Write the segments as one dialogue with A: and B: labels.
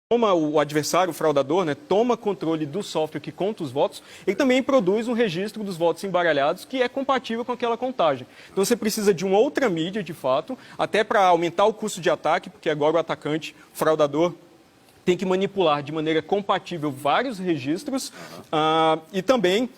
A: toma o adversário, o fraudador, né, toma controle do software que conta os votos, ele também produz um registro dos votos embaralhados que é compatível com aquela contagem. Então você precisa de uma outra mídia, de fato, até para aumentar o custo de ataque, porque agora o atacante, o fraudador, tem que manipular de maneira compatível vários registros e também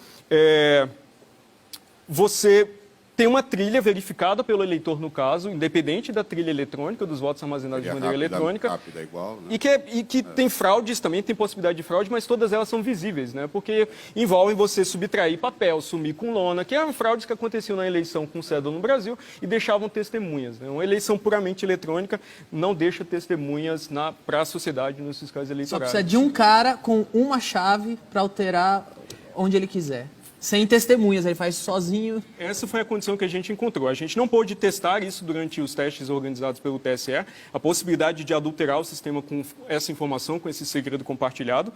A: você tem uma trilha verificada pelo eleitor, no caso, independente da trilha eletrônica, dos votos armazenados de maneira eletrônica.
B: Rápida, igual, né?
A: E que tem fraudes também, tem possibilidade de fraude, mas todas elas são visíveis, né? Porque envolvem você subtrair papel, sumir com lona, que eram fraudes que aconteciam na eleição com cédula no Brasil e deixavam testemunhas, né? Uma eleição puramente eletrônica não deixa testemunhas para a sociedade nos fiscais eleitorais.
C: Só precisa de um cara com uma chave para alterar onde ele quiser. Sem testemunhas, ele faz sozinho.
A: Essa foi a condição que a gente encontrou. A gente não pôde testar isso durante os testes organizados pelo TSE, a possibilidade de adulterar o sistema com essa informação, com esse segredo compartilhado,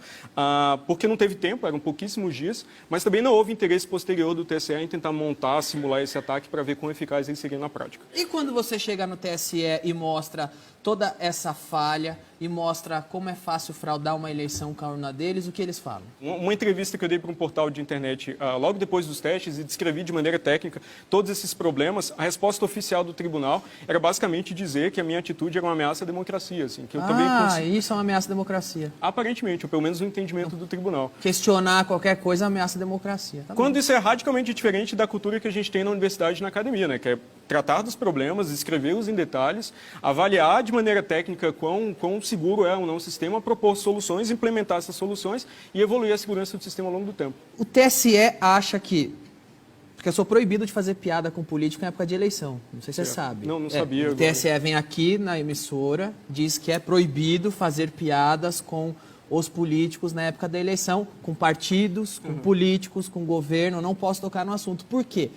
A: porque não teve tempo, eram pouquíssimos dias, mas também não houve interesse posterior do TSE em tentar montar, simular esse ataque para ver quão eficaz ele seria na prática.
C: E quando você chega no TSE e mostra toda essa falha e mostra como é fácil fraudar uma eleição com a urna deles, o que eles falam?
A: Uma entrevista que eu dei para um portal de internet logo depois dos testes e descrevi de maneira técnica todos esses problemas, a resposta oficial do tribunal era basicamente dizer que a minha atitude era uma ameaça à democracia. Assim, que eu também
C: isso é uma ameaça à democracia.
A: Aparentemente, ou pelo menos no entendimento do tribunal.
C: Questionar qualquer coisa ameaça a democracia. Tá
A: Quando
C: bom.
A: isso é radicalmente diferente da cultura que a gente tem na universidade e na academia, né? Que é tratar dos problemas, escrevê-los em detalhes, avaliar de maneira técnica quão seguro é ou não o sistema, propor soluções, implementar essas soluções e evoluir a segurança do sistema ao longo do tempo.
C: O TSE acha que... Porque eu sou proibido de fazer piada com político em época de eleição. Não sei se você sabe.
A: Não sabia.
C: O TSE vem aqui na emissora, diz que é proibido fazer piadas com os políticos na época da eleição, com partidos, com políticos, com governo. Eu não posso tocar no assunto. Por quê?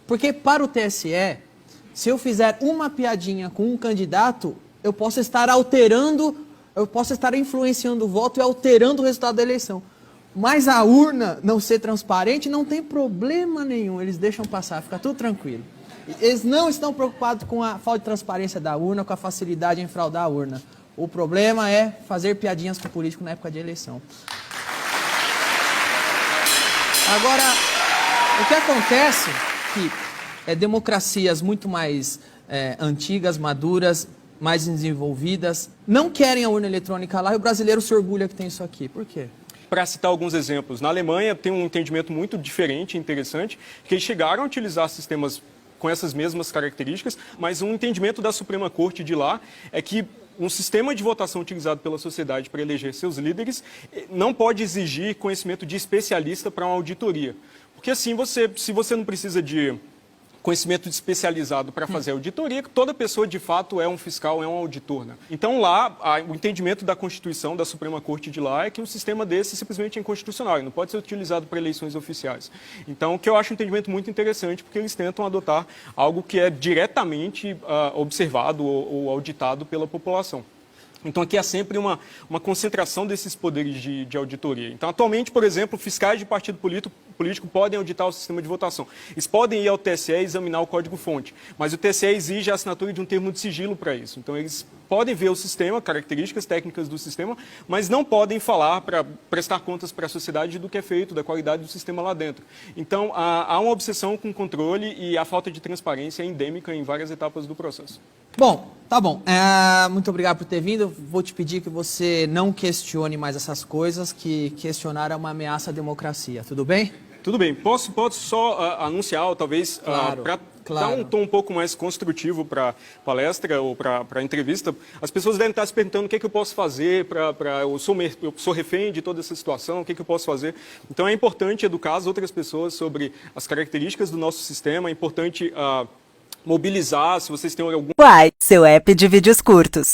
C: Porque para o TSE, se eu fizer uma piadinha com um candidato, eu posso estar influenciando o voto e alterando o resultado da eleição. Mas a urna não ser transparente não tem problema nenhum, eles deixam passar, fica tudo tranquilo. Eles não estão preocupados com a falta de transparência da urna, com a facilidade em fraudar a urna. O problema é fazer piadinhas com o político na época de eleição. Agora, o que acontece é que democracias muito mais antigas, maduras, mais desenvolvidas, não querem a urna eletrônica lá e o brasileiro se orgulha que tem isso aqui. Por quê?
A: Para citar alguns exemplos, na Alemanha tem um entendimento muito diferente e interessante, que eles chegaram a utilizar sistemas com essas mesmas características, mas um entendimento da Suprema Corte de lá é que um sistema de votação utilizado pela sociedade para eleger seus líderes não pode exigir conhecimento de especialista para uma auditoria. Porque assim, se você não precisa de conhecimento especializado para fazer auditoria, toda pessoa de fato é um fiscal, é um auditor, né? Então lá, o entendimento da Constituição, da Suprema Corte de lá, é que um sistema desse simplesmente é inconstitucional, e não pode ser utilizado para eleições oficiais. Então, o que eu acho um entendimento muito interessante, porque eles tentam adotar algo que é diretamente observado ou auditado pela população. Então, aqui há sempre uma concentração desses poderes de auditoria. Então, atualmente, por exemplo, fiscais de partido político podem auditar o sistema de votação. Eles podem ir ao TSE e examinar o código-fonte, mas o TSE exige a assinatura de um termo de sigilo para isso. Então, eles podem ver o sistema, características técnicas do sistema, mas não podem falar para prestar contas para a sociedade do que é feito, da qualidade do sistema lá dentro. Então, há uma obsessão com o controle e a falta de transparência é endêmica em várias etapas do processo.
C: Bom, tá bom. Muito obrigado por ter vindo. Vou te pedir que você não questione mais essas coisas, que questionar é uma ameaça à democracia. Tudo bem?
A: Tudo bem. Posso só anunciar, talvez, para dar um tom um pouco mais construtivo para a palestra ou para a entrevista, as pessoas devem estar se perguntando o que é que eu posso fazer eu sou refém de toda essa situação, o que é que eu posso fazer. Então é importante educar as outras pessoas sobre as características do nosso sistema, é importante mobilizar, se vocês têm algum...
D: Uai, seu app de vídeos curtos.